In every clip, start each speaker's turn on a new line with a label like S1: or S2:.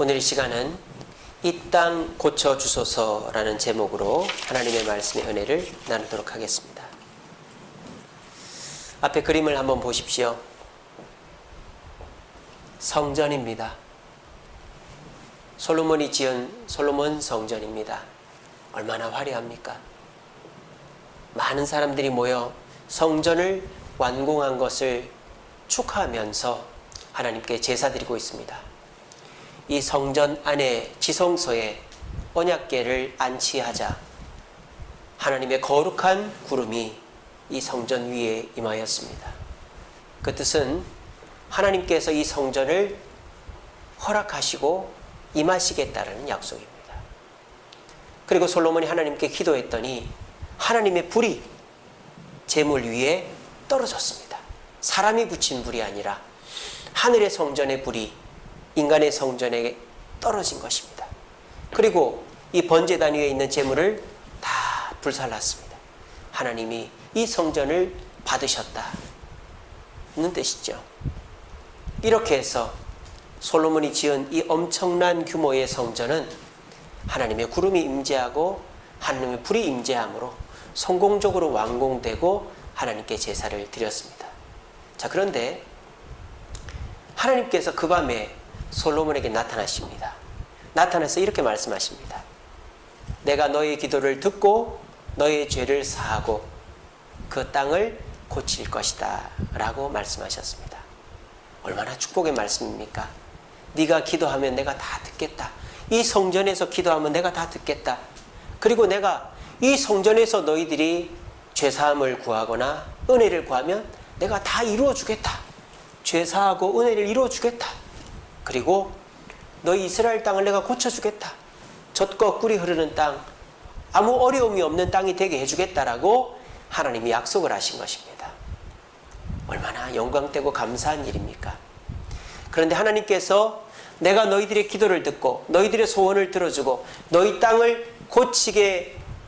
S1: 오늘 이 시간은 이 땅 고쳐주소서라는 제목으로 하나님의 말씀의 은혜를 나누도록 하겠습니다. 앞에 그림을 한번 보십시오. 성전입니다. 솔로몬이 지은 솔로몬 성전입니다. 얼마나 화려합니까? 많은 사람들이 모여 성전을 완공한 것을 축하하면서 하나님께 제사드리고 있습니다. 이 성전 안에 지성소에 언약궤를 안치하자 하나님의 거룩한 구름이 이 성전 위에 임하였습니다. 그 뜻은 하나님께서 이 성전을 허락하시고 임하시겠다라는 약속입니다. 그리고 솔로몬이 하나님께 기도했더니 하나님의 불이 제물 위에 떨어졌습니다. 사람이 붙인 불이 아니라 하늘의 성전의 불이 인간의 성전에 떨어진 것입니다. 그리고 이 번제단 위에 있는 제물을 다 불살랐습니다. 하나님이 이 성전을 받으셨다는 뜻이죠. 이렇게 해서 솔로몬이 지은 이 엄청난 규모의 성전은 하나님의 구름이 임재하고 하나님의 불이 임재함으로 성공적으로 완공되고 하나님께 제사를 드렸습니다. 자, 그런데 하나님께서 그 밤에 솔로몬에게 나타나십니다. 나타나서 이렇게 말씀하십니다. 내가 너의 기도를 듣고 너의 죄를 사하고 그 땅을 고칠 것이다 라고 말씀하셨습니다. 얼마나 축복의 말씀입니까? 네가 기도하면 내가 다 듣겠다. 이 성전에서 기도하면 내가 다 듣겠다. 그리고 내가 이 성전에서 너희들이 죄사함을 구하거나 은혜를 구하면 내가 다 이루어주겠다. 죄사하고 은혜를 이루어주겠다. 그리고 너희 이스라엘 땅을 내가 고쳐주겠다. 젖과 꿀이 흐르는 땅, 아무 어려움이 없는 땅이 되게 해주겠다라고 하나님이 약속을 하신 것입니다. 얼마나 영광되고 감사한 일입니까? 그런데 하나님께서 내가 너희들의 기도를 듣고 너희들의 소원을 들어주고 너희 땅을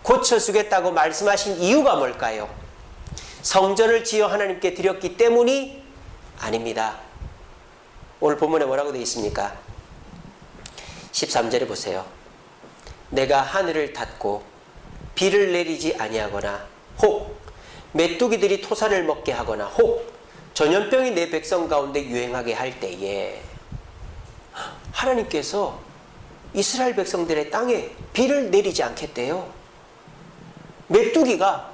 S1: 고쳐주겠다고 말씀하신 이유가 뭘까요? 성전을 지어 하나님께 드렸기 때문이 아닙니다. 오늘 본문에 뭐라고 되어 있습니까? 13절에 보세요. 내가 하늘을 닫고 비를 내리지 아니하거나 혹 메뚜기들이 토산을 먹게 하거나 혹 전염병이 내 백성 가운데 유행하게 할 때에 하나님께서 이스라엘 백성들의 땅에 비를 내리지 않겠대요. 메뚜기가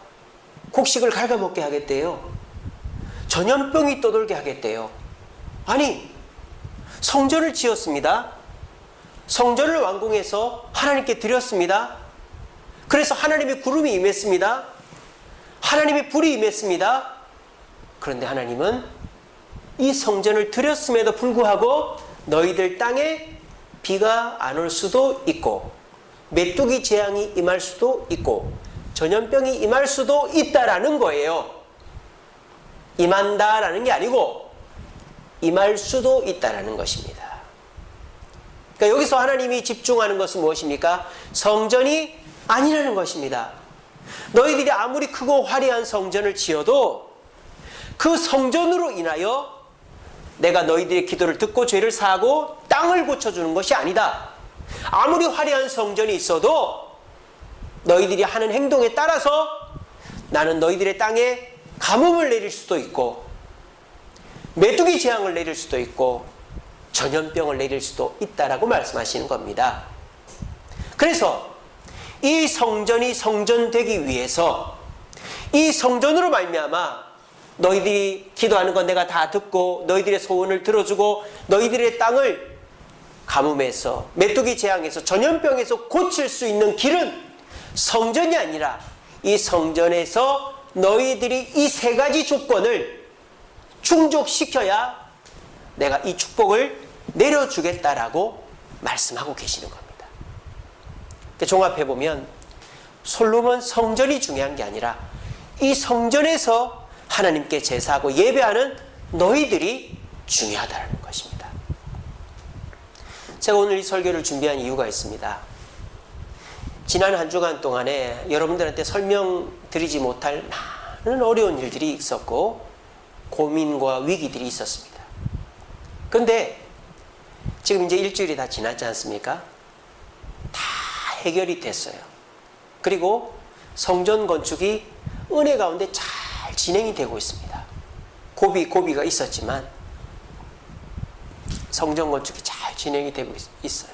S1: 곡식을 갉아먹게 하겠대요. 전염병이 떠돌게 하겠대요. 아니, 성전을 지었습니다. 성전을 완공해서 하나님께 드렸습니다. 그래서 하나님의 구름이 임했습니다. 하나님의 불이 임했습니다. 그런데 하나님은 이 성전을 드렸음에도 불구하고 너희들 땅에 비가 안 올 수도 있고 메뚜기 재앙이 임할 수도 있고 전염병이 임할 수도 있다라는 거예요. 임한다라는 게 아니고 임할 수도 있다라는 것입니다. 그러니까 여기서 하나님이 집중하는 것은 무엇입니까? 성전이 아니라는 것입니다. 너희들이 아무리 크고 화려한 성전을 지어도 그 성전으로 인하여 내가 너희들의 기도를 듣고 죄를 사하고 땅을 고쳐주는 것이 아니다. 아무리 화려한 성전이 있어도 너희들이 하는 행동에 따라서 나는 너희들의 땅에 가뭄을 내릴 수도 있고 메뚜기 재앙을 내릴 수도 있고 전염병을 내릴 수도 있다라고 말씀하시는 겁니다. 그래서 이 성전이 성전되기 위해서 이 성전으로 말미암아 너희들이 기도하는 건 내가 다 듣고 너희들의 소원을 들어주고 너희들의 땅을 가뭄에서 메뚜기 재앙에서 전염병에서 고칠 수 있는 길은 성전이 아니라 이 성전에서 너희들이 이 세 가지 조건을 충족시켜야 내가 이 축복을 내려주겠다라고 말씀하고 계시는 겁니다. 종합해보면 솔로몬 성전이 중요한 게 아니라 이 성전에서 하나님께 제사하고 예배하는 너희들이 중요하다는 것입니다. 제가 오늘 이 설교를 준비한 이유가 있습니다. 지난 한 주간 동안에 여러분들한테 설명드리지 못할 많은 어려운 일들이 있었고 고민과 위기들이 있었습니다. 그런데 지금 이제 일주일이 다 지났지 않습니까? 다 해결이 됐어요. 그리고 성전 건축이 은혜 가운데 잘 진행이 되고 있습니다. 고비가 있었지만 성전 건축이 잘 진행이 되고 있어요.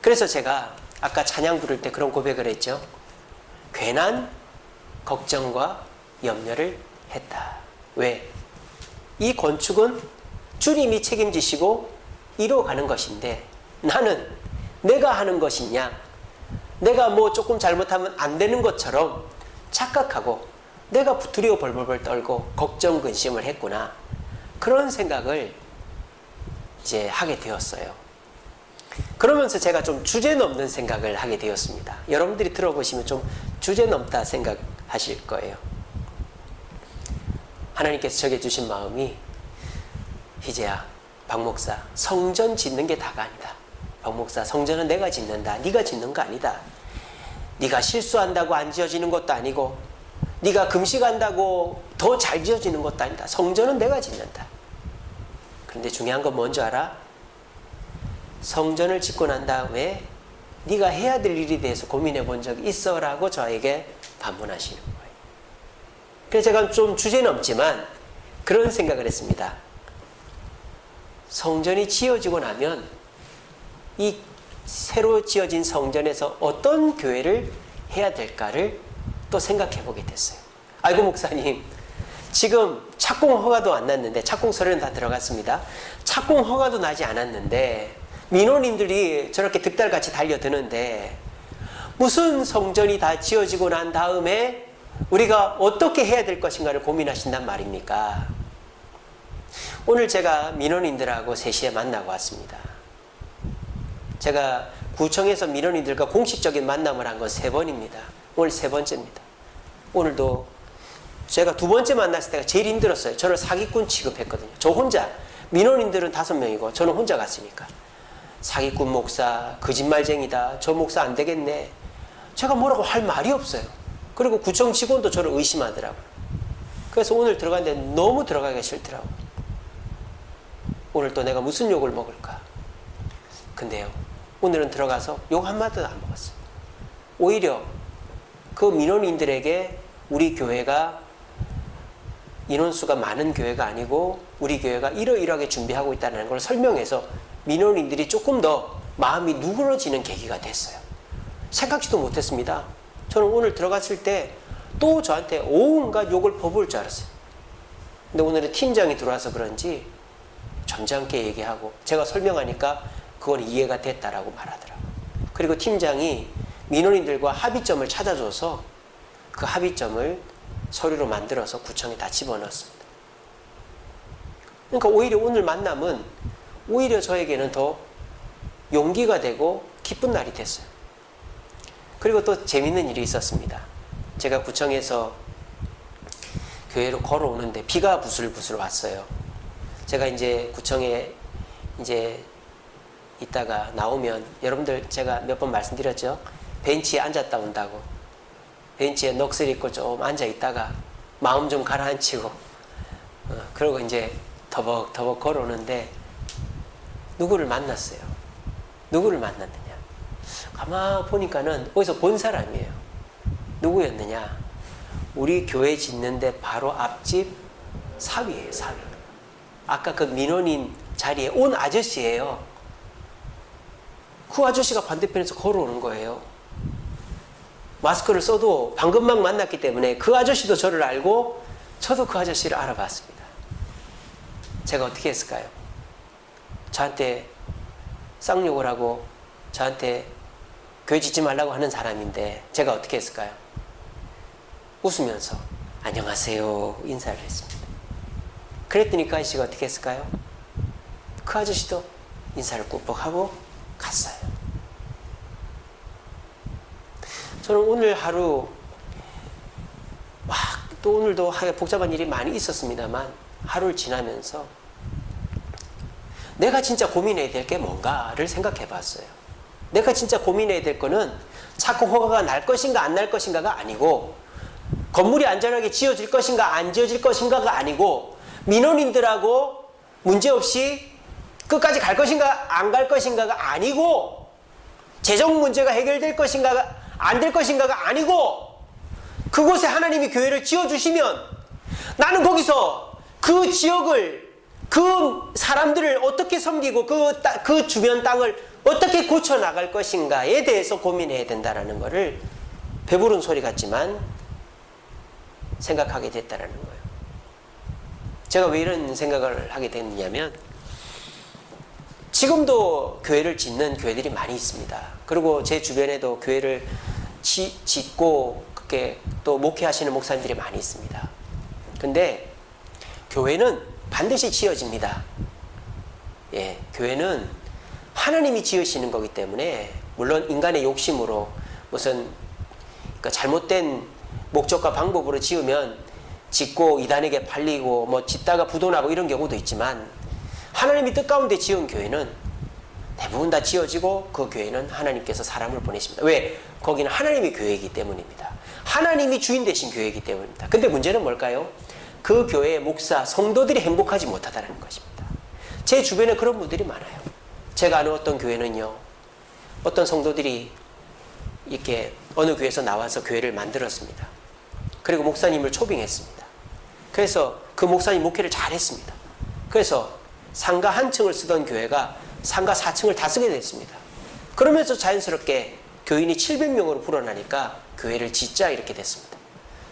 S1: 그래서 제가 아까 찬양 부를 때 그런 고백을 했죠. 괜한 걱정과 염려를 했다. 왜? 이 건축은 주님이 책임지시고 이루어가는 것인데 나는 내가 하는 것이냐, 내가 뭐 조금 잘못하면 안 되는 것처럼 착각하고 내가 두려워 벌벌벌 떨고 걱정 근심을 했구나, 그런 생각을 이제 하게 되었어요. 그러면서 제가 좀 주제넘는 생각을 하게 되었습니다. 여러분들이 들어보시면 좀 주제넘다 생각하실 거예요. 하나님께서 저에게 주신 마음이, 희재야, 박 목사, 성전 짓는 게 다가 아니다. 박 목사, 성전은 내가 짓는다. 네가 짓는 거 아니다. 네가 실수한다고 안 지어지는 것도 아니고 네가 금식한다고 더 잘 지어지는 것도 아니다. 성전은 내가 짓는다. 그런데 중요한 건 뭔지 알아? 성전을 짓고 난 다음에 네가 해야 될 일에 대해서 고민해 본 적이 있어? 라고 저에게 반문하시는 거예요. 그래서 제가 좀 주제넘지만 그런 생각을 했습니다. 성전이 지어지고 나면 이 새로 지어진 성전에서 어떤 교회를 해야 될까를 또 생각해 보게 됐어요. 아이고 목사님, 지금 착공 허가도 안 났는데, 착공 서류는 다 들어갔습니다. 착공 허가도 나지 않았는데 민원인들이 저렇게 득달같이 달려드는데 무슨 성전이 다 지어지고 난 다음에 우리가 어떻게 해야 될 것인가를 고민하신단 말입니까? 오늘 제가 민원인들하고 3시에 만나고 왔습니다. 제가 구청에서 민원인들과 공식적인 만남을 한 건 3번입니다. 오늘 3번째입니다. 오늘도 제가 2번째 만났을 때가 제일 힘들었어요. 저를 사기꾼 취급했거든요. 저 혼자, 민원인들은 5명이고 저는 혼자 갔으니까. 사기꾼 목사, 거짓말쟁이다, 저 목사 안 되겠네. 제가 뭐라고 할 말이 없어요. 그리고 구청 직원도 저를 의심하더라고요. 그래서 오늘 들어갔는데 너무 들어가기가 싫더라고요. 오늘 또 내가 무슨 욕을 먹을까. 근데요, 오늘은 들어가서 욕 한마디도 안 먹었어요. 오히려 그 민원인들에게 우리 교회가 인원수가 많은 교회가 아니고 우리 교회가 이러이러하게 준비하고 있다는 걸 설명해서 민원인들이 조금 더 마음이 누그러지는 계기가 됐어요. 생각지도 못했습니다. 저는 오늘 들어갔을 때 또 저한테 온갖 욕을 퍼부을 줄 알았어요. 근데 오늘은 팀장이 들어와서 그런지 점잖게 얘기하고 제가 설명하니까 그건 이해가 됐다라고 말하더라고요. 그리고 팀장이 민원인들과 합의점을 찾아줘서 그 합의점을 서류로 만들어서 구청에 다 집어넣었습니다. 그러니까 오히려 오늘 만남은 오히려 저에게는 더 용기가 되고 기쁜 날이 됐어요. 그리고 또 재밌는 일이 있었습니다. 제가 구청에서 교회로 걸어오는데 비가 부슬부슬 왔어요. 제가 이제 구청에 이제 있다가 나오면 여러분들 제가 몇 번 말씀드렸죠. 벤치에 앉았다 온다고. 벤치에 넋을 입고 좀 앉아 있다가 마음 좀 가라앉히고 그러고 이제 더벅더벅 걸어오는데 누구를 만났어요. 누구를 만났느냐. 가만 보니까는 어디서 본 사람이에요. 누구였느냐. 우리 교회 짓는데 바로 앞집 사위예요. 사위. 아까 그 민원인 자리에 온 아저씨예요. 그 아저씨가 반대편에서 걸어오는 거예요. 마스크를 써도 방금 막 만났기 때문에 그 아저씨도 저를 알고 저도 그 아저씨를 알아봤습니다. 제가 어떻게 했을까요? 저한테 쌍욕을 하고 저한테 교회 짓지 말라고 하는 사람인데 제가 어떻게 했을까요? 웃으면서 안녕하세요 인사를 했습니다. 그랬더니 그 아저씨가 어떻게 했을까요? 그 아저씨도 인사를 꾹꾹 하고 갔어요. 저는 오늘 하루 또 오늘도 복잡한 일이 많이 있었습니다만 하루를 지나면서 내가 진짜 고민해야 될 게 뭔가를 생각해 봤어요. 내가 진짜 고민해야 될 거는 착공 허가가 날 것인가 안 날 것인가가 아니고 건물이 안전하게 지어질 것인가 안 지어질 것인가가 아니고 민원인들하고 문제없이 끝까지 갈 것인가 안 갈 것인가가 아니고, 재정 문제가 해결될 것인가가 안 될 것인가가 아니고, 그곳에 하나님이 교회를 지어주시면 나는 거기서 그 지역을, 그 사람들을 어떻게 섬기고 그 주변 땅을 어떻게 고쳐나갈 것인가에 대해서 고민해야 된다는 것을 배부른 소리 같지만 생각하게 됐다는 거예요. 제가 왜 이런 생각을 하게 됐냐면, 지금도 교회를 짓는 교회들이 많이 있습니다. 그리고 제 주변에도 교회를 짓고 그렇게 또 목회하시는 목사님들이 많이 있습니다. 근데 교회는 반드시 지어집니다. 예, 교회는 하나님이 지으시는 거기 때문에, 물론 인간의 욕심으로 무슨 그러니까 잘못된 목적과 방법으로 지으면 짓고 이단에게 팔리고 뭐 짓다가 부도나고 이런 경우도 있지만, 하나님이 뜻 가운데 지은 교회는 대부분 다 지어지고 그 교회는 하나님께서 사람을 보내십니다. 왜? 거기는 하나님의 교회이기 때문입니다. 하나님이 주인 되신 교회이기 때문입니다. 근데 문제는 뭘까요? 그 교회의 목사, 성도들이 행복하지 못하다는 것입니다. 제 주변에 그런 분들이 많아요. 제가 아는 어떤 교회는요, 어떤 성도들이 이렇게 어느 교회에서 나와서 교회를 만들었습니다. 그리고 목사님을 초빙했습니다. 그래서 그 목사님 목회를 잘했습니다. 그래서 상가 한 층을 쓰던 교회가 상가 4층을 다 쓰게 됐습니다. 그러면서 자연스럽게 교인이 700명으로 불어나니까 교회를 짓자 이렇게 됐습니다.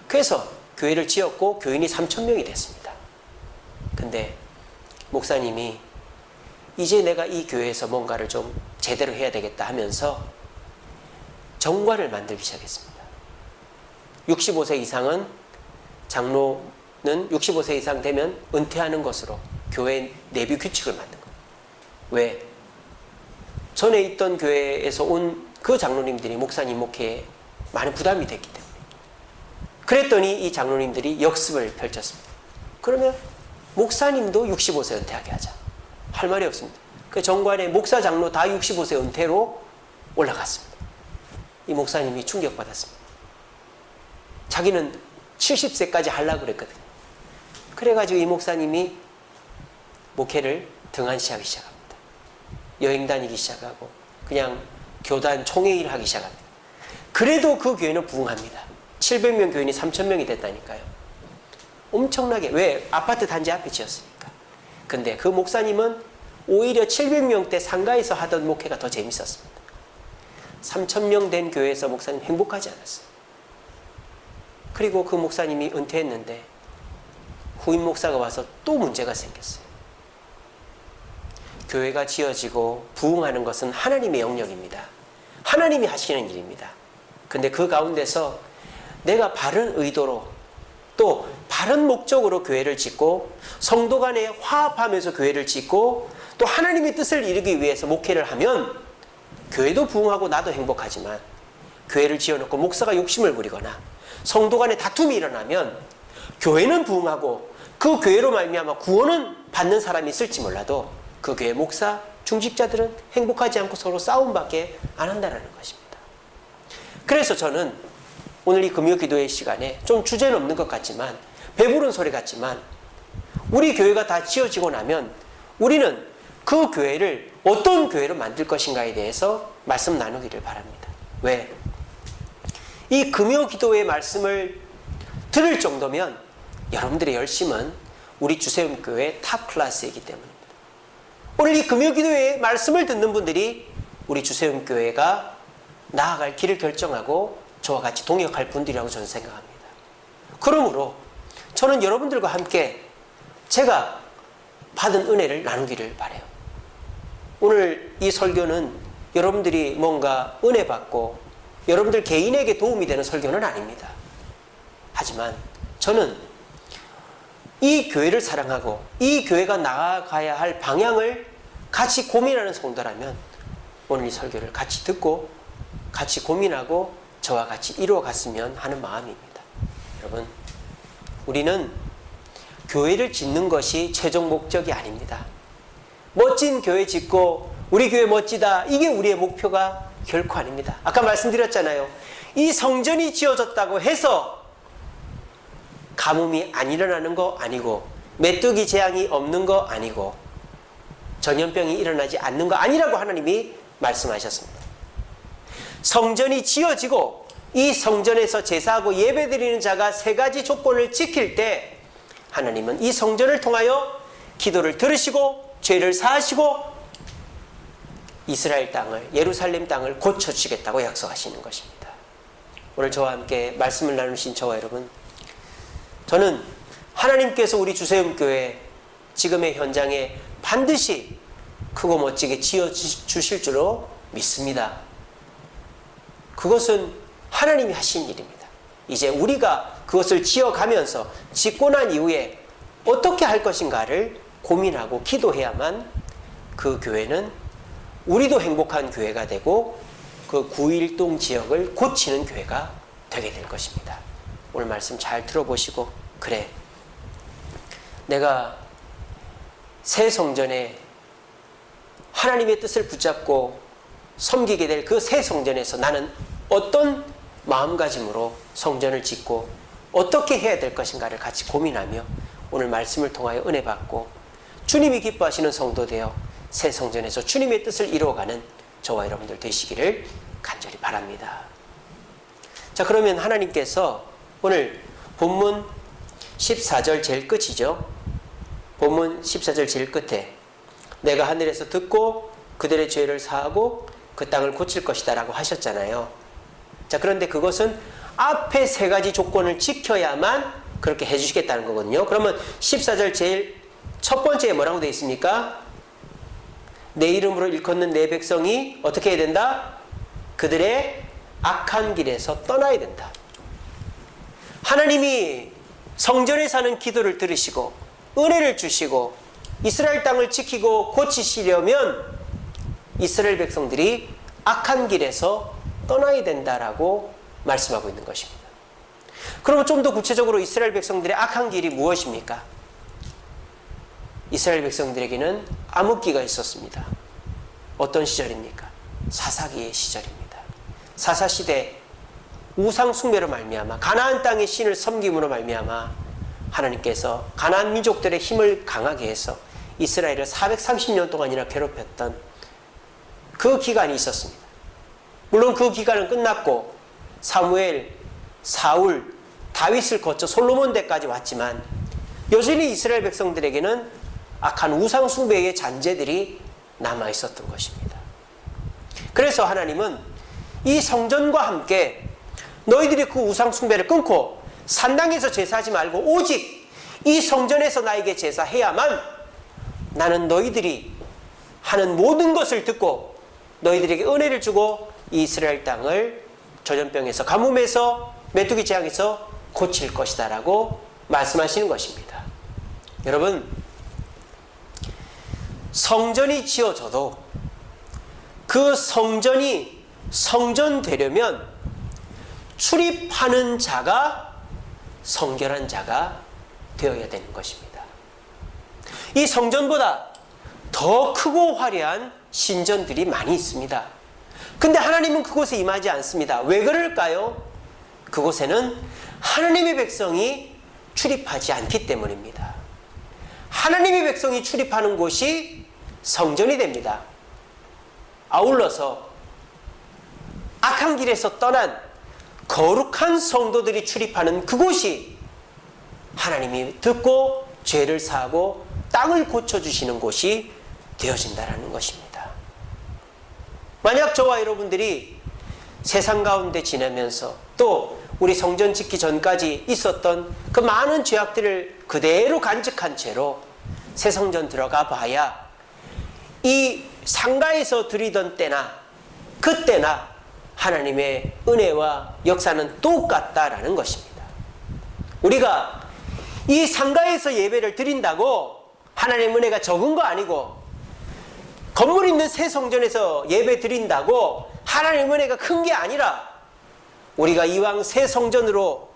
S1: 그래서 교회를 지었고 교인이 3,000명이 됐습니다. 근데 목사님이 이제 내가 이 교회에서 뭔가를 좀 제대로 해야 되겠다 하면서 정관을 만들기 시작했습니다. 65세 이상은, 장로는 65세 이상 되면 은퇴하는 것으로 교회 내부 규칙을 만든 거예요. 왜? 전에 있던 교회에서 온 그 장로님들이 목사님 목회에 많은 부담이 됐기 때문에. 그랬더니 이 장로님들이 역습을 펼쳤습니다. 그러면 목사님도 65세 은퇴하게 하자. 할 말이 없습니다. 그 정관에 목사 장로 다 65세 은퇴로 올라갔습니다. 이 목사님이 충격받았습니다. 자기는 70세까지 하려고 그랬거든요. 그래가지고 이 목사님이 목회를 등한시하기 시작합니다. 여행 다니기 시작하고 그냥 교단 총회의를 하기 시작합니다. 그래도 그 교회는 부흥합니다. 700명 교인이 3,000명이 됐다니까요. 엄청나게. 왜? 아파트 단지 앞에 지었으니까. 근데 그 목사님은 오히려 700명대 상가에서 하던 목회가 더 재밌었습니다. 3,000명 된 교회에서 목사님 행복하지 않았어요. 그리고 그 목사님이 은퇴했는데 후임 목사가 와서 또 문제가 생겼어요. 교회가 지어지고 부흥하는 것은 하나님의 영역입니다. 하나님이 하시는 일입니다. 근데 그 가운데서 내가 바른 의도로 또 바른 목적으로 교회를 짓고 성도 간에 화합하면서 교회를 짓고 또 하나님의 뜻을 이루기 위해서 목회를 하면 교회도 부흥하고 나도 행복하지만, 교회를 지어놓고 목사가 욕심을 부리거나 성도 간에 다툼이 일어나면 교회는 부흥하고 그 교회로 말미암아 구원은 받는 사람이 있을지 몰라도 그 교회 목사, 중직자들은 행복하지 않고 서로 싸움밖에 안 한다는 것입니다. 그래서 저는 오늘 이 금요기도의 시간에 좀 주제는 없는 것 같지만, 배부른 소리 같지만, 우리 교회가 다 지어지고 나면 우리는 그 교회를 어떤 교회로 만들 것인가에 대해서 말씀 나누기를 바랍니다. 왜? 이 금요기도의 말씀을 들을 정도면 여러분들의 열심은 우리 주세움교회 탑 클래스이기 때문입니다. 오늘 이 금요기도의 말씀을 듣는 분들이 우리 주세움교회가 나아갈 길을 결정하고 저와 같이 동역할 분들이라고 저는 생각합니다. 그러므로 저는 여러분들과 함께 제가 받은 은혜를 나누기를 바라요. 오늘 이 설교는 여러분들이 뭔가 은혜 받고 여러분들 개인에게 도움이 되는 설교는 아닙니다. 하지만 저는 이 교회를 사랑하고 이 교회가 나아가야 할 방향을 같이 고민하는 성도라면 오늘 이 설교를 같이 듣고 같이 고민하고 저와 같이 이루어갔으면 하는 마음입니다. 여러분, 우리는 교회를 짓는 것이 최종 목적이 아닙니다. 멋진 교회 짓고 우리 교회 멋지다, 이게 우리의 목표가 결코 아닙니다. 아까 말씀드렸잖아요. 이 성전이 지어졌다고 해서 가뭄이 안 일어나는 거 아니고 메뚜기 재앙이 없는 거 아니고 전염병이 일어나지 않는 거 아니라고 하나님이 말씀하셨습니다. 성전이 지어지고 이 성전에서 제사하고 예배드리는 자가 세 가지 조건을 지킬 때 하나님은 이 성전을 통하여 기도를 들으시고 죄를 사하시고 이스라엘 땅을, 예루살렘 땅을 고쳐주시겠다고 약속하시는 것입니다. 오늘 저와 함께 말씀을 나누신 저와 여러분, 저는 하나님께서 우리 주세움교회 지금의 현장에 반드시 크고 멋지게 지어주실 줄로 믿습니다. 그것은 하나님이 하신 일입니다. 이제 우리가 그것을 지어가면서 짓고 난 이후에 어떻게 할 것인가를 고민하고 기도해야만 그 교회는 우리도 행복한 교회가 되고 그 9.1동 지역을 고치는 교회가 되게 될 것입니다. 오늘 말씀 잘 들어보시고, 그래, 내가 새 성전에 하나님의 뜻을 붙잡고 섬기게 될 그 새 성전에서 나는 어떤 마음가짐으로 성전을 짓고 어떻게 해야 될 것인가를 같이 고민하며 오늘 말씀을 통하여 은혜 받고 주님이 기뻐하시는 성도 되어 새 성전에서 주님의 뜻을 이루어가는 저와 여러분들 되시기를 간절히 바랍니다. 자, 그러면 하나님께서 오늘 본문 14절 제일 끝이죠. 본문 14절 제일 끝에 내가 하늘에서 듣고 그들의 죄를 사하고 그 땅을 고칠 것이다 라고 하셨잖아요. 자, 그런데 그것은 앞에 세 가지 조건을 지켜야만 그렇게 해주시겠다는 거거든요. 그러면 14절 제일 첫 번째에 뭐라고 되어 있습니까? 내 이름으로 일컫는 내 백성이 어떻게 해야 된다? 그들의 악한 길에서 떠나야 된다. 하나님이 성전에 사는 기도를 들으시고 은혜를 주시고 이스라엘 땅을 지키고 고치시려면 이스라엘 백성들이 악한 길에서 떠나야 된다라고 말씀하고 있는 것입니다. 그러면 좀 더 구체적으로 이스라엘 백성들의 악한 길이 무엇입니까? 이스라엘 백성들에게는 암흑기가 있었습니다. 어떤 시절입니까? 사사기의 시절입니다. 사사시대 우상 숭배로 말미암아 가나안 땅의 신을 섬김으로 말미암아 하나님께서 가나안 민족들의 힘을 강하게 해서 이스라엘을 430년 동안이나 괴롭혔던 그 기간이 있었습니다. 물론 그 기간은 끝났고 사무엘, 사울, 다윗을 거쳐 솔로몬 때까지 왔지만 여전히 이스라엘 백성들에게는 악한 우상 숭배의 잔재들이 남아 있었던 것입니다. 그래서 하나님은 이 성전과 함께 너희들이 그 우상 숭배를 끊고 산당에서 제사하지 말고 오직 이 성전에서 나에게 제사해야만 나는 너희들이 하는 모든 것을 듣고 너희들에게 은혜를 주고 이스라엘 땅을 전염병에서 가뭄에서 메뚜기 재앙에서 고칠 것이다 라고 말씀하시는 것입니다. 여러분, 성전이 지어져도 그 성전이 성전되려면 출입하는 자가 성결한 자가 되어야 되는 것입니다. 이 성전보다 더 크고 화려한 신전들이 많이 있습니다. 근데 하나님은 그곳에 임하지 않습니다. 왜 그럴까요? 그곳에는 하나님의 백성이 출입하지 않기 때문입니다. 하나님의 백성이 출입하는 곳이 성전이 됩니다. 아울러서 악한 길에서 떠난 거룩한 성도들이 출입하는 그곳이 하나님이 듣고 죄를 사하고 땅을 고쳐주시는 곳이 되어진다는 것입니다. 만약 저와 여러분들이 세상 가운데 지내면서 또 우리 성전 짓기 전까지 있었던 그 많은 죄악들을 그대로 간직한 채로 새 성전 들어가 봐야 이 상가에서 드리던 때나 그때나 하나님의 은혜와 역사는 똑같다라는 것입니다. 우리가 이 상가에서 예배를 드린다고 하나님의 은혜가 적은 거 아니고 건물 있는 새 성전에서 예배 드린다고 하나님의 은혜가 큰 게 아니라 우리가 이왕 새 성전으로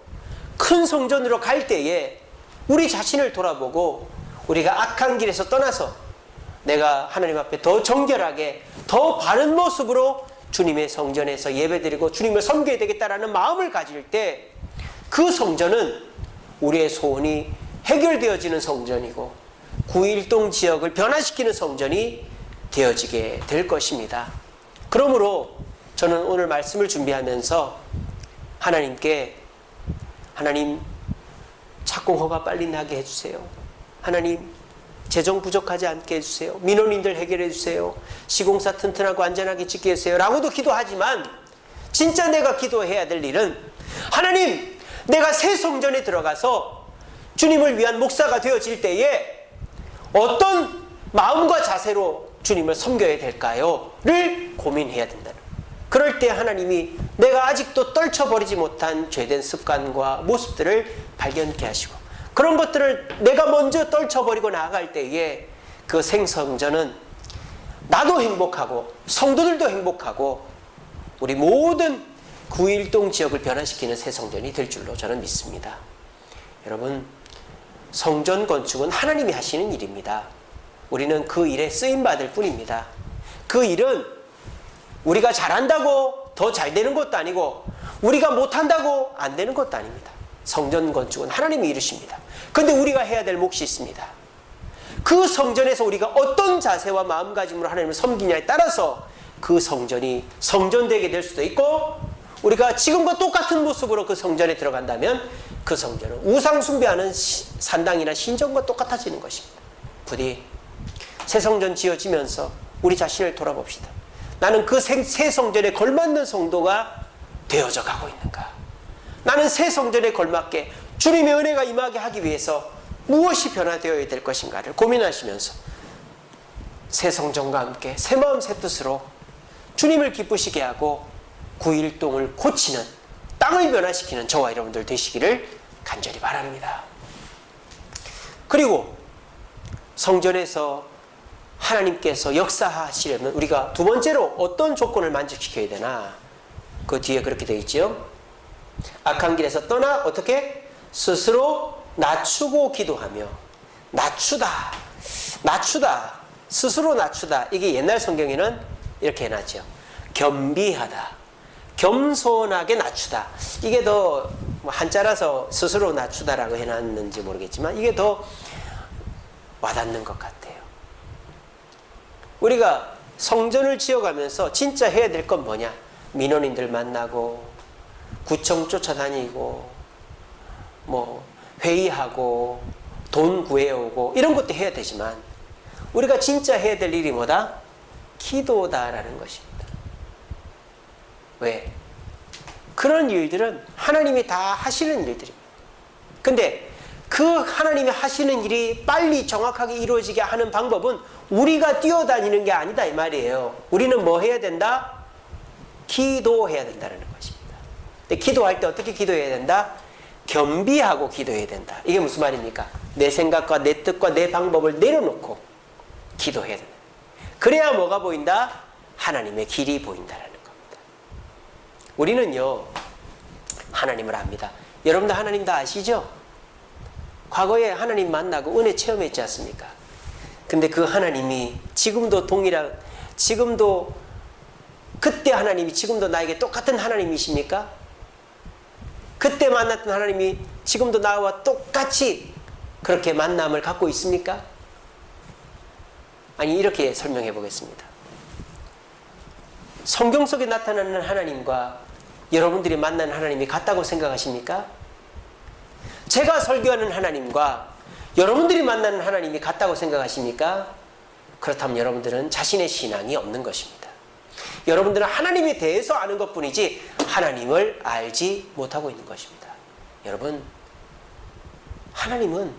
S1: 큰 성전으로 갈 때에 우리 자신을 돌아보고 우리가 악한 길에서 떠나서 내가 하나님 앞에 더 정결하게 더 바른 모습으로 주님의 성전에서 예배드리고 주님을 섬겨야 되겠다라는 마음을 가질 때 그 성전은 우리의 소원이 해결되어지는 성전이고 구일동 지역을 변화시키는 성전이 되어지게 될 것입니다. 그러므로 저는 오늘 말씀을 준비하면서 하나님께 하나님 착공허가 빨리 나게 해주세요. 하나님 재정 부족하지 않게 해주세요. 민원인들 해결해 주세요. 시공사 튼튼하고 안전하게 짓게 해주세요. 라고도 기도하지만 진짜 내가 기도해야 될 일은 하나님 내가 새 성전에 들어가서 주님을 위한 목사가 되어질 때에 어떤 마음과 자세로 주님을 섬겨야 될까요? 를 고민해야 된다는. 그럴 때 하나님이 내가 아직도 떨쳐버리지 못한 죄된 습관과 모습들을 발견케 하시고 그런 것들을 내가 먼저 떨쳐버리고 나아갈 때에 그 생성전은 나도 행복하고 성도들도 행복하고 우리 모든 구일동 지역을 변화시키는 새 성전이 될 줄로 저는 믿습니다. 여러분, 성전 건축은 하나님이 하시는 일입니다. 우리는 그 일에 쓰임받을 뿐입니다. 그 일은 우리가 잘한다고 더 잘 되는 것도 아니고 우리가 못한다고 안 되는 것도 아닙니다. 성전 건축은 하나님이 이루십니다. 그런데 우리가 해야 될 몫이 있습니다. 그 성전에서 우리가 어떤 자세와 마음가짐으로 하나님을 섬기냐에 따라서 그 성전이 성전되게 될 수도 있고 우리가 지금과 똑같은 모습으로 그 성전에 들어간다면 그 성전은 우상 숭배하는 산당이나 신전과 똑같아지는 것입니다. 부디 새 성전 지어지면서 우리 자신을 돌아봅시다. 나는 그 새 성전에 걸맞는 성도가 되어져 가고 있는가? 나는 새 성전에 걸맞게 주님의 은혜가 임하게 하기 위해서 무엇이 변화되어야 될 것인가를 고민하시면서 새 성전과 함께 새 마음 새 뜻으로 주님을 기쁘시게 하고 구일동을 고치는 땅을 변화시키는 저와 여러분들 되시기를 간절히 바랍니다. 그리고 성전에서 하나님께서 역사하시려면 우리가 두 번째로 어떤 조건을 만족시켜야 되나? 그 뒤에 그렇게 되어 있죠. 악한 길에서 떠나 어떻게? 스스로 낮추고 기도하며 낮추다 스스로 낮추다. 이게 옛날 성경에는 이렇게 해놨죠. 겸비하다, 겸손하게 낮추다. 이게 더 한자라서 스스로 낮추다라고 해놨는지 모르겠지만 이게 더 와닿는 것 같아요. 우리가 성전을 지어가면서 진짜 해야 될 건 뭐냐? 민원인들 만나고 구청 쫓아다니고 회의하고 돈 구해오고 이런 것도 해야 되지만 우리가 진짜 해야 될 일이 뭐다? 기도다라는 것입니다. 왜? 그런 일들은 하나님이 다 하시는 일들입니다. 근데 그 하나님이 하시는 일이 빨리 정확하게 이루어지게 하는 방법은 우리가 뛰어다니는 게 아니다 이 말이에요. 우리는 뭐 해야 된다? 기도해야 된다는 것입니다. 근데 기도할 때 어떻게 기도해야 된다? 겸비하고 기도해야 된다. 이게 무슨 말입니까? 내 생각과 내 뜻과 내 방법을 내려놓고 기도해야 된다. 그래야 뭐가 보인다? 하나님의 길이 보인다는 겁니다. 우리는요 하나님을 압니다. 여러분들 하나님 다 아시죠? 과거에 하나님 만나고 은혜 체험했지 않습니까? 근데 그 하나님이 지금도 지금도 그때 하나님이 지금도 나에게 똑같은 하나님이십니까? 그때 만났던 하나님이 지금도 나와 똑같이 그렇게 만남을 갖고 있습니까? 아니, 이렇게 설명해 보겠습니다. 성경 속에 나타나는 하나님과 여러분들이 만나는 하나님이 같다고 생각하십니까? 제가 설교하는 하나님과 여러분들이 만나는 하나님이 같다고 생각하십니까? 그렇다면 여러분들은 자신의 신앙이 없는 것입니다. 여러분들은 하나님에 대해서 아는 것뿐이지 하나님을 알지 못하고 있는 것입니다. 여러분, 하나님은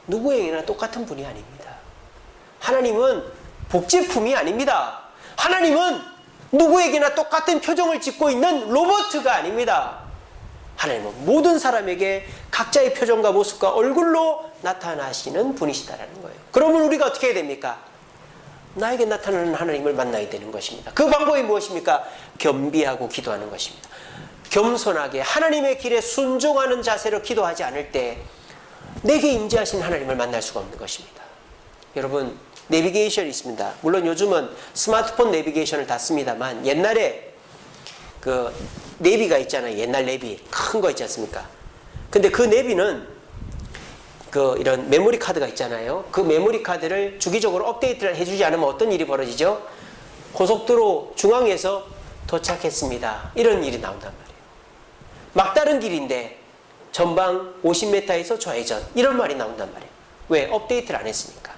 S1: 누구에게나 똑같은 분이 아닙니다. 하나님은 복제품이 아닙니다. 하나님은 누구에게나 똑같은 표정을 짓고 있는 로봇가 아닙니다. 하나님은 모든 사람에게 각자의 표정과 모습과 얼굴로 나타나시는 분이시다라는 거예요. 그러면 우리가 어떻게 해야 됩니까? 나에게 나타나는 하나님을 만나야 되는 것입니다. 그 방법이 무엇입니까? 겸비하고 기도하는 것입니다. 겸손하게 하나님의 길에 순종하는 자세로 기도하지 않을 때 내게 임재하신 하나님을 만날 수가 없는 것입니다. 여러분, 내비게이션이 있습니다. 물론 요즘은 스마트폰 내비게이션을 다 씁니다만 옛날에 그 내비가 있잖아요. 옛날 내비 큰 거 있지 않습니까? 근데 그 내비는 이런 메모리 카드가 있잖아요. 그 메모리 카드를 주기적으로 업데이트를 해주지 않으면 어떤 일이 벌어지죠? 고속도로 중앙에서 도착했습니다. 이런 일이 나온단 말이에요. 막다른 길인데 전방 50m에서 좌회전 이런 말이 나온단 말이에요. 왜? 업데이트를 안 했으니까.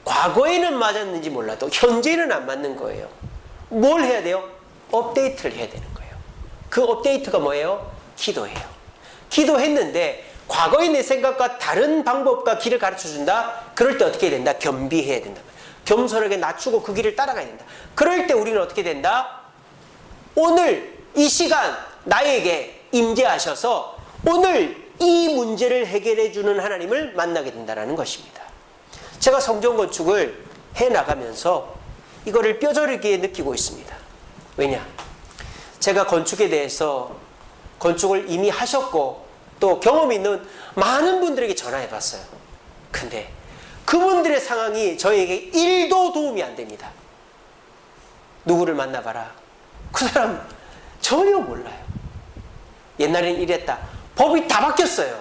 S1: 과거에는 맞았는지 몰라도 현재는 안 맞는 거예요. 뭘 해야 돼요? 업데이트를 해야 되는 거예요. 그 업데이트가 뭐예요? 기도예요. 기도했는데 과거의 내 생각과 다른 방법과 길을 가르쳐준다? 그럴 때 어떻게 해야 된다? 겸비해야 된다. 겸손하게 낮추고 그 길을 따라가야 된다. 그럴 때 우리는 어떻게 된다? 오늘 이 시간 나에게 임재하셔서 오늘 이 문제를 해결해 주는 하나님을 만나게 된다는 것입니다. 제가 성전 건축을 해나가면서 이거를 뼈저리게 느끼고 있습니다. 왜냐? 제가 건축에 대해서 건축을 이미 하셨고 또 경험이 있는 많은 분들에게 전화해 봤어요. 근데 그분들의 상황이 저에게 1도 도움이 안 됩니다. 누구를 만나봐라. 그 사람 전혀 몰라요. 옛날에는 이랬다. 법이 다 바뀌었어요.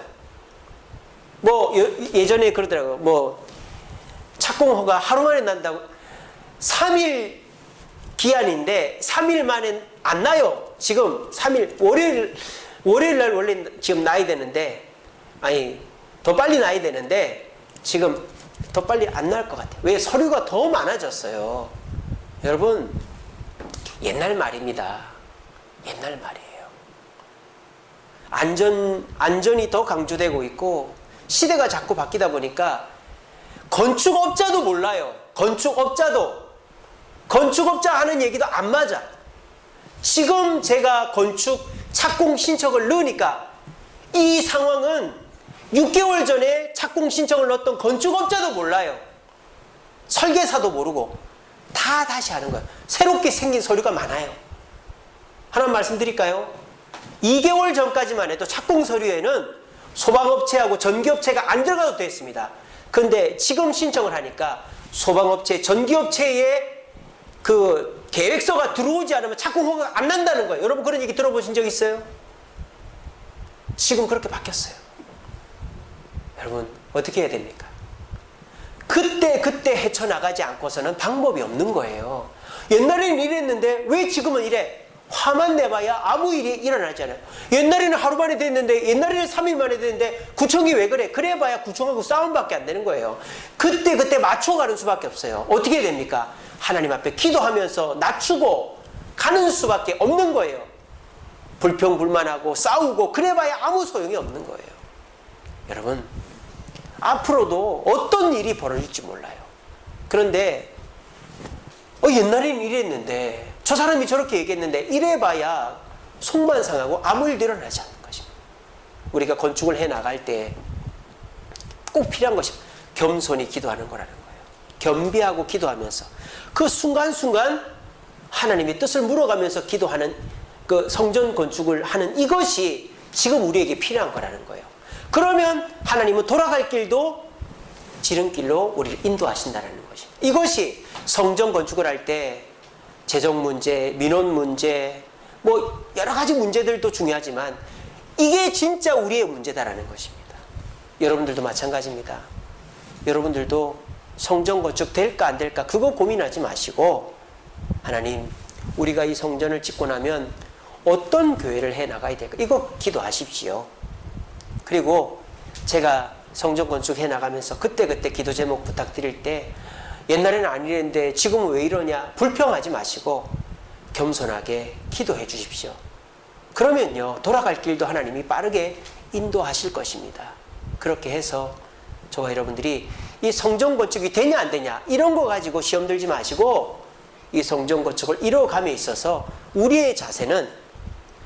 S1: 예전에 그러더라고요. 착공허가 하루 만에 난다고. 3일 기한인데 3일 만에 안 나요. 지금 3일 월요일 날 원래 지금 나야 되는데, 더 빨리 나야 되는데 지금 더 빨리 안 날 것 같아요. 왜? 서류가 더 많아졌어요. 여러분, 옛날 말입니다. 옛날 말이에요. 안전이 더 강조되고 있고 시대가 자꾸 바뀌다 보니까 건축업자도 몰라요. 건축업자 하는 얘기도 안 맞아. 지금 제가 건축 착공 신청을 넣으니까 이 상황은 6개월 전에 착공 신청을 넣었던 건축업자도 몰라요. 설계사도 모르고 다 다시 하는 거예요. 새롭게 생긴 서류가 많아요. 하나 말씀드릴까요? 2개월 전까지만 해도 착공 서류에는 소방업체하고 전기업체가 안 들어가도 됐습니다. 그런데 지금 신청을 하니까 소방업체, 전기업체의 그 계획서가 들어오지 않으면 착공 허가가 안 난다는 거예요. 여러분 그런 얘기 들어보신 적 있어요? 지금 그렇게 바뀌었어요. 여러분 어떻게 해야 됩니까? 그때 헤쳐나가지 않고서는 방법이 없는 거예요. 옛날에는 이랬는데 왜 지금은 이래? 화만 내봐야 아무 일이 일어나지 않아요. 옛날에는 하루 만에 됐는데, 옛날에는 3일 만에 됐는데 구청이 왜 그래? 그래봐야 구청하고 싸움밖에 안 되는 거예요. 그때 맞춰가는 수밖에 없어요. 어떻게 해야 됩니까? 하나님 앞에 기도하면서 낮추고 가는 수밖에 없는 거예요. 불평불만하고 싸우고 그래봐야 아무 소용이 없는 거예요. 여러분, 앞으로도 어떤 일이 벌어질지 몰라요. 그런데 옛날에는 이랬는데, 저 사람이 저렇게 얘기했는데, 이래봐야 속만 상하고 아무 일도 일어나지 않는 것입니다. 우리가 건축을 해나갈 때 꼭 필요한 것이 겸손히 기도하는 거라는 거예요. 겸비하고 기도하면서 그 순간순간 하나님의 뜻을 물어가면서 기도하는 그 성전 건축을 하는 이것이 지금 우리에게 필요한 거라는 거예요. 그러면 하나님은 돌아갈 길도 지름길로 우리를 인도하신다는 것입니다. 이것이 성전 건축을 할 때 재정 문제, 민원 문제, 여러 가지 문제들도 중요하지만 이게 진짜 우리의 문제다라는 것입니다. 여러분들도 마찬가지입니다. 여러분들도 성전 건축 될까 안 될까 그거 고민하지 마시고, 하나님, 우리가 이 성전을 짓고 나면 어떤 교회를 해 나가야 될까? 이거 기도하십시오. 그리고 제가 성전 건축 해 나가면서 그때 기도 제목 부탁드릴 때, 옛날에는 안 이랬는데 지금은 왜 이러냐, 불평하지 마시고 겸손하게 기도해 주십시오. 그러면요, 돌아갈 길도 하나님이 빠르게 인도하실 것입니다. 그렇게 해서 저와 여러분들이 이 성전 건축이 되냐 안 되냐 이런 거 가지고 시험 들지 마시고, 이 성전 건축을 이루어감에 있어서 우리의 자세는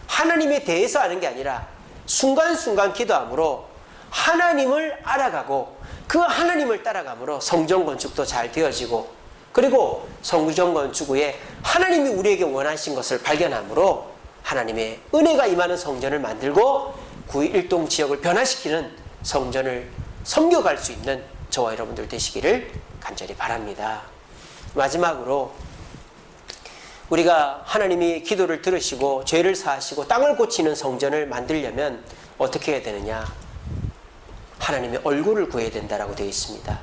S1: 하나님에 대해서 아는 게 아니라 순간순간 기도함으로 하나님을 알아가고 그 하나님을 따라감으로 성전 건축도 잘 되어지고, 그리고 성전 건축 후에 하나님이 우리에게 원하신 것을 발견함으로 하나님의 은혜가 임하는 성전을 만들고 구일동 지역을 변화시키는 성전을 섬겨갈 수 있는 저와 여러분들 되시기를 간절히 바랍니다. 마지막으로 우리가 하나님이 기도를 들으시고 죄를 사하시고 땅을 고치는 성전을 만들려면 어떻게 해야 되느냐? 하나님의 얼굴을 구해야 된다라고 되어 있습니다.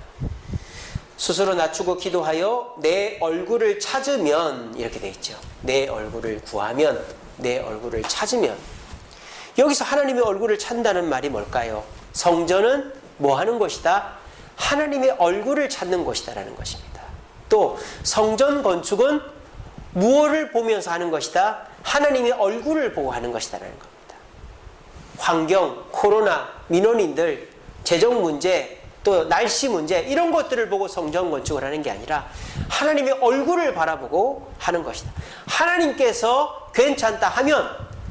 S1: 스스로 낮추고 기도하여 내 얼굴을 찾으면 이렇게 되어 있죠. 내 얼굴을 구하면, 내 얼굴을 찾으면. 여기서 하나님의 얼굴을 찾는다는 말이 뭘까요? 성전은 뭐 하는 곳이다? 하나님의 얼굴을 찾는 곳이다라는 것입니다. 또 성전 건축은 무엇을 보면서 하는 것이다? 하나님의 얼굴을 보고 하는 것이다라는 겁니다. 환경, 코로나, 민원인들, 재정 문제, 또 날씨 문제 이런 것들을 보고 성전 건축을 하는 게 아니라 하나님의 얼굴을 바라보고 하는 것이다. 하나님께서 괜찮다 하면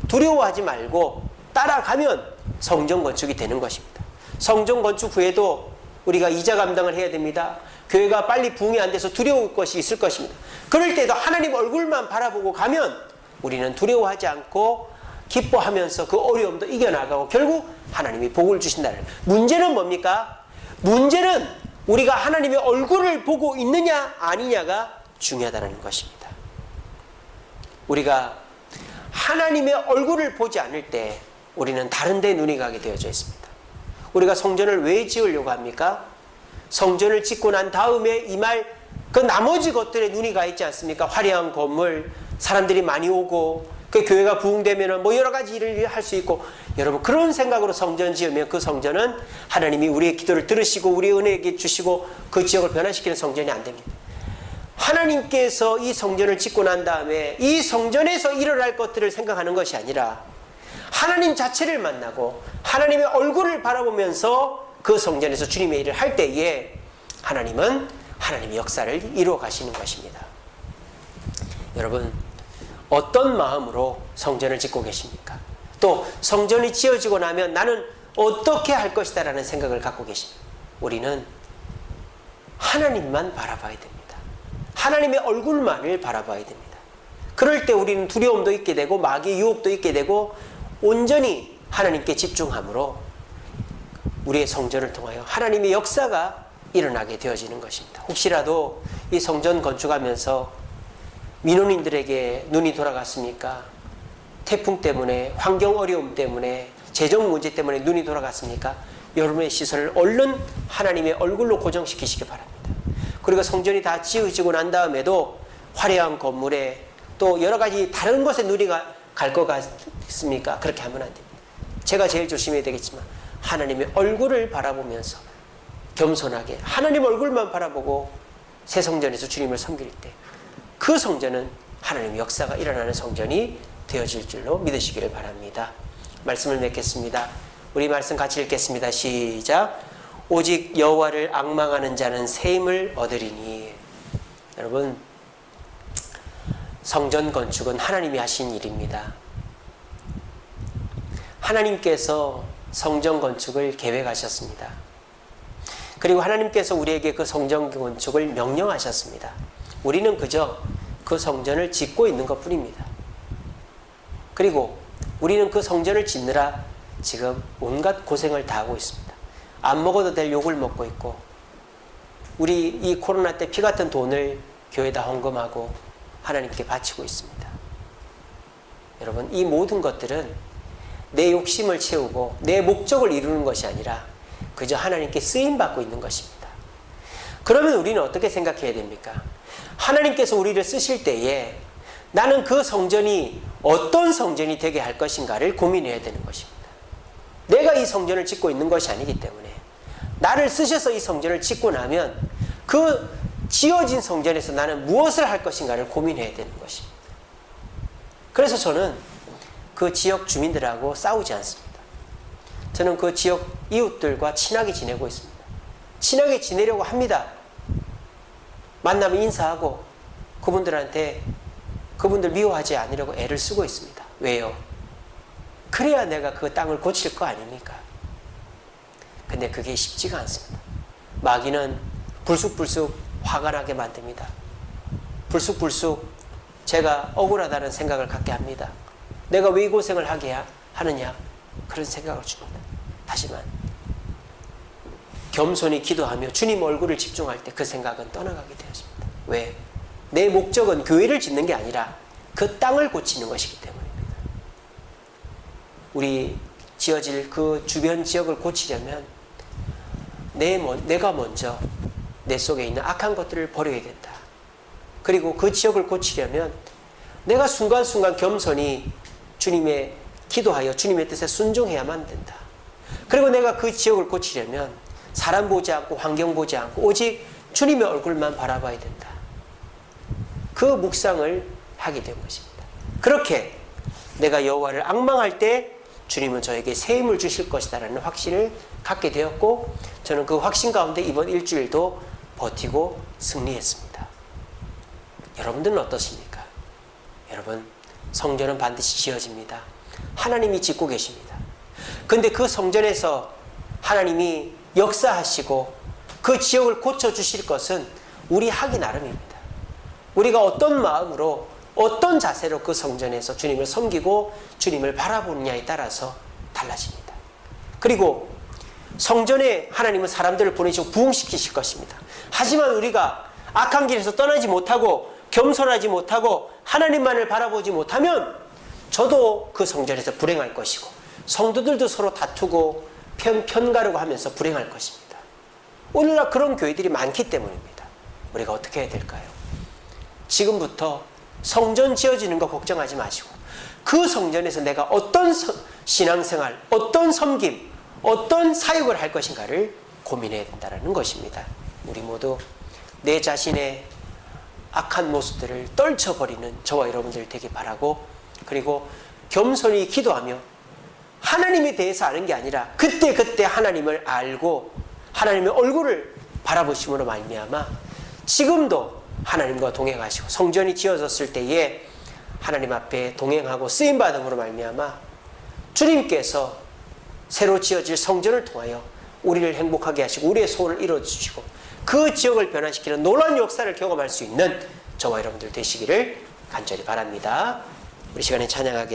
S1: 두려워하지 말고 따라가면 성전 건축이 되는 것입니다. 성전 건축 후에도 우리가 이자 감당을 해야 됩니다. 교회가 빨리 부흥이 안 돼서 두려울 것이 있을 것입니다. 그럴 때도 하나님 얼굴만 바라보고 가면 우리는 두려워하지 않고 기뻐하면서 그 어려움도 이겨나가고 결국 하나님이 복을 주신다는 거예요. 문제는 뭡니까? 문제는 우리가 하나님의 얼굴을 보고 있느냐 아니냐가 중요하다는 것입니다. 우리가 하나님의 얼굴을 보지 않을 때 우리는 다른 데 눈이 가게 되어져 있습니다. 우리가 성전을 왜 지으려고 합니까? 성전을 짓고 난 다음에 임할 그 나머지 것들에 눈이 가 있지 않습니까? 화려한 건물, 사람들이 많이 오고 그 교회가 부흥되면 뭐 여러 가지 일을 할 수 있고, 여러분 그런 생각으로 성전 지으면 그 성전은 하나님이 우리의 기도를 들으시고 우리의 은혜에게 주시고 그 지역을 변화시키는 성전이 안 됩니다. 하나님께서 이 성전을 짓고 난 다음에 이 성전에서 일어날 것들을 생각하는 것이 아니라 하나님 자체를 만나고 하나님의 얼굴을 바라보면서 그 성전에서 주님의 일을 할 때에 하나님은 하나님의 역사를 이루어 가시는 것입니다. 여러분 어떤 마음으로 성전을 짓고 계십니까? 또 성전이 지어지고 나면 나는 어떻게 할 것이다 라는 생각을 갖고 계십니까? 우리는 하나님만 바라봐야 됩니다. 하나님의 얼굴만을 바라봐야 됩니다. 그럴 때 우리는 두려움도 있게 되고 마귀의 유혹도 있게 되고 온전히 하나님께 집중함으로 우리의 성전을 통하여 하나님의 역사가 일어나게 되어지는 것입니다. 혹시라도 이 성전 건축하면서 민원인들에게 눈이 돌아갔습니까? 태풍 때문에, 환경 어려움 때문에, 재정 문제 때문에 눈이 돌아갔습니까? 여러분의 시선을 얼른 하나님의 얼굴로 고정시키시기 바랍니다. 그리고 성전이 다 지어지고 난 다음에도 화려한 건물에 또 여러 가지 다른 것에 눈이 갈 것 같습니까? 그렇게 하면 안 됩니다. 제가 제일 조심해야 되겠지만 하나님의 얼굴을 바라보면서 겸손하게 하나님 얼굴만 바라보고 새 성전에서 주님을 섬길 때 그 성전은 하나님의 역사가 일어나는 성전이 되어질 줄로 믿으시기를 바랍니다. 말씀을 맺겠습니다. 우리 말씀 같이 읽겠습니다. 시작. 오직 여호와를 앙망하는 자는 새 힘을 얻으리니. 여러분 성전 건축은 하나님이 하신 일입니다. 하나님께서 성전 건축을 계획하셨습니다. 그리고 하나님께서 우리에게 그 성전 건축을 명령하셨습니다. 우리는 그저 그 성전을 짓고 있는 것 뿐입니다. 그리고 우리는 그 성전을 짓느라 지금 온갖 고생을 다 하고 있습니다. 안 먹어도 될 욕을 먹고 있고, 우리 이 코로나 때 피 같은 돈을 교회에다 헌금하고 하나님께 바치고 있습니다. 여러분 이 모든 것들은 내 욕심을 채우고 내 목적을 이루는 것이 아니라 그저 하나님께 쓰임받고 있는 것입니다. 그러면 우리는 어떻게 생각해야 됩니까? 하나님께서 우리를 쓰실 때에 나는 그 성전이 어떤 성전이 되게 할 것인가를 고민해야 되는 것입니다. 내가 이 성전을 짓고 있는 것이 아니기 때문에 나를 쓰셔서 이 성전을 짓고 나면 그 지어진 성전에서 나는 무엇을 할 것인가를 고민해야 되는 것입니다. 그래서 저는 그 지역 주민들하고 싸우지 않습니다. 저는 그 지역 이웃들과 친하게 지내고 있습니다. 친하게 지내려고 합니다. 만나면 인사하고 그분들한테 그분들 미워하지 않으려고 애를 쓰고 있습니다. 왜요? 그래야 내가 그 땅을 고칠 거 아닙니까? 근데 그게 쉽지가 않습니다. 마귀는 불쑥불쑥 화가 나게 만듭니다. 불쑥불쑥 제가 억울하다는 생각을 갖게 합니다. 내가 왜 이 고생을 하게 하느냐? 그런 생각을 줍니다. 하지만 겸손히 기도하며 주님 얼굴을 집중할 때 그 생각은 떠나가게 되었습니다. 왜? 내 목적은 교회를 짓는 게 아니라 그 땅을 고치는 것이기 때문입니다. 우리 지어질 그 주변 지역을 고치려면 내가 먼저 내 속에 있는 악한 것들을 버려야 된다. 그리고 그 지역을 고치려면 내가 순간순간 겸손히 주님의 기도하여 주님의 뜻에 순종해야만 된다. 그리고 내가 그 지역을 고치려면 사람 보지 않고 환경 보지 않고 오직 주님의 얼굴만 바라봐야 된다. 그 묵상을 하게 된 것입니다. 그렇게 내가 여호와를 앙망할 때 주님은 저에게 새 힘을 주실 것이다 라는 확신을 갖게 되었고, 저는 그 확신 가운데 이번 일주일도 버티고 승리했습니다. 여러분들은 어떠십니까? 여러분, 성전은 반드시 지어집니다. 하나님이 짓고 계십니다. 근데 그 성전에서 하나님이 역사하시고 그 지역을 고쳐주실 것은 우리 하기 나름입니다. 우리가 어떤 마음으로 어떤 자세로 그 성전에서 주님을 섬기고 주님을 바라보느냐에 따라서 달라집니다. 그리고 성전에 하나님은 사람들을 보내시고 부흥시키실 것입니다. 하지만 우리가 악한 길에서 떠나지 못하고 겸손하지 못하고 하나님만을 바라보지 못하면 저도 그 성전에서 불행할 것이고 성도들도 서로 다투고 편가르고 하면서 불행할 것입니다. 오늘날 그런 교회들이 많기 때문입니다. 우리가 어떻게 해야 될까요? 지금부터 성전 지어지는 거 걱정하지 마시고 그 성전에서 내가 어떤 신앙생활, 어떤 섬김, 어떤 사역을 할 것인가를 고민해야 된다는 것입니다. 우리 모두 내 자신의 악한 모습들을 떨쳐버리는 저와 여러분들 되길 바라고, 그리고 겸손히 기도하며 하나님에 대해서 아는 게 아니라 그때그때 하나님을 알고 하나님의 얼굴을 바라보심으로 말미암아 지금도 하나님과 동행하시고 성전이 지어졌을 때에 하나님 앞에 동행하고 쓰임받음으로 말미암아 주님께서 새로 지어질 성전을 통하여 우리를 행복하게 하시고 우리의 소원을 이루어주시고 그 지역을 변화시키는 놀라운 역사를 경험할 수 있는 저와 여러분들 되시기를 간절히 바랍니다. 우리 시간에 찬양하겠습니다.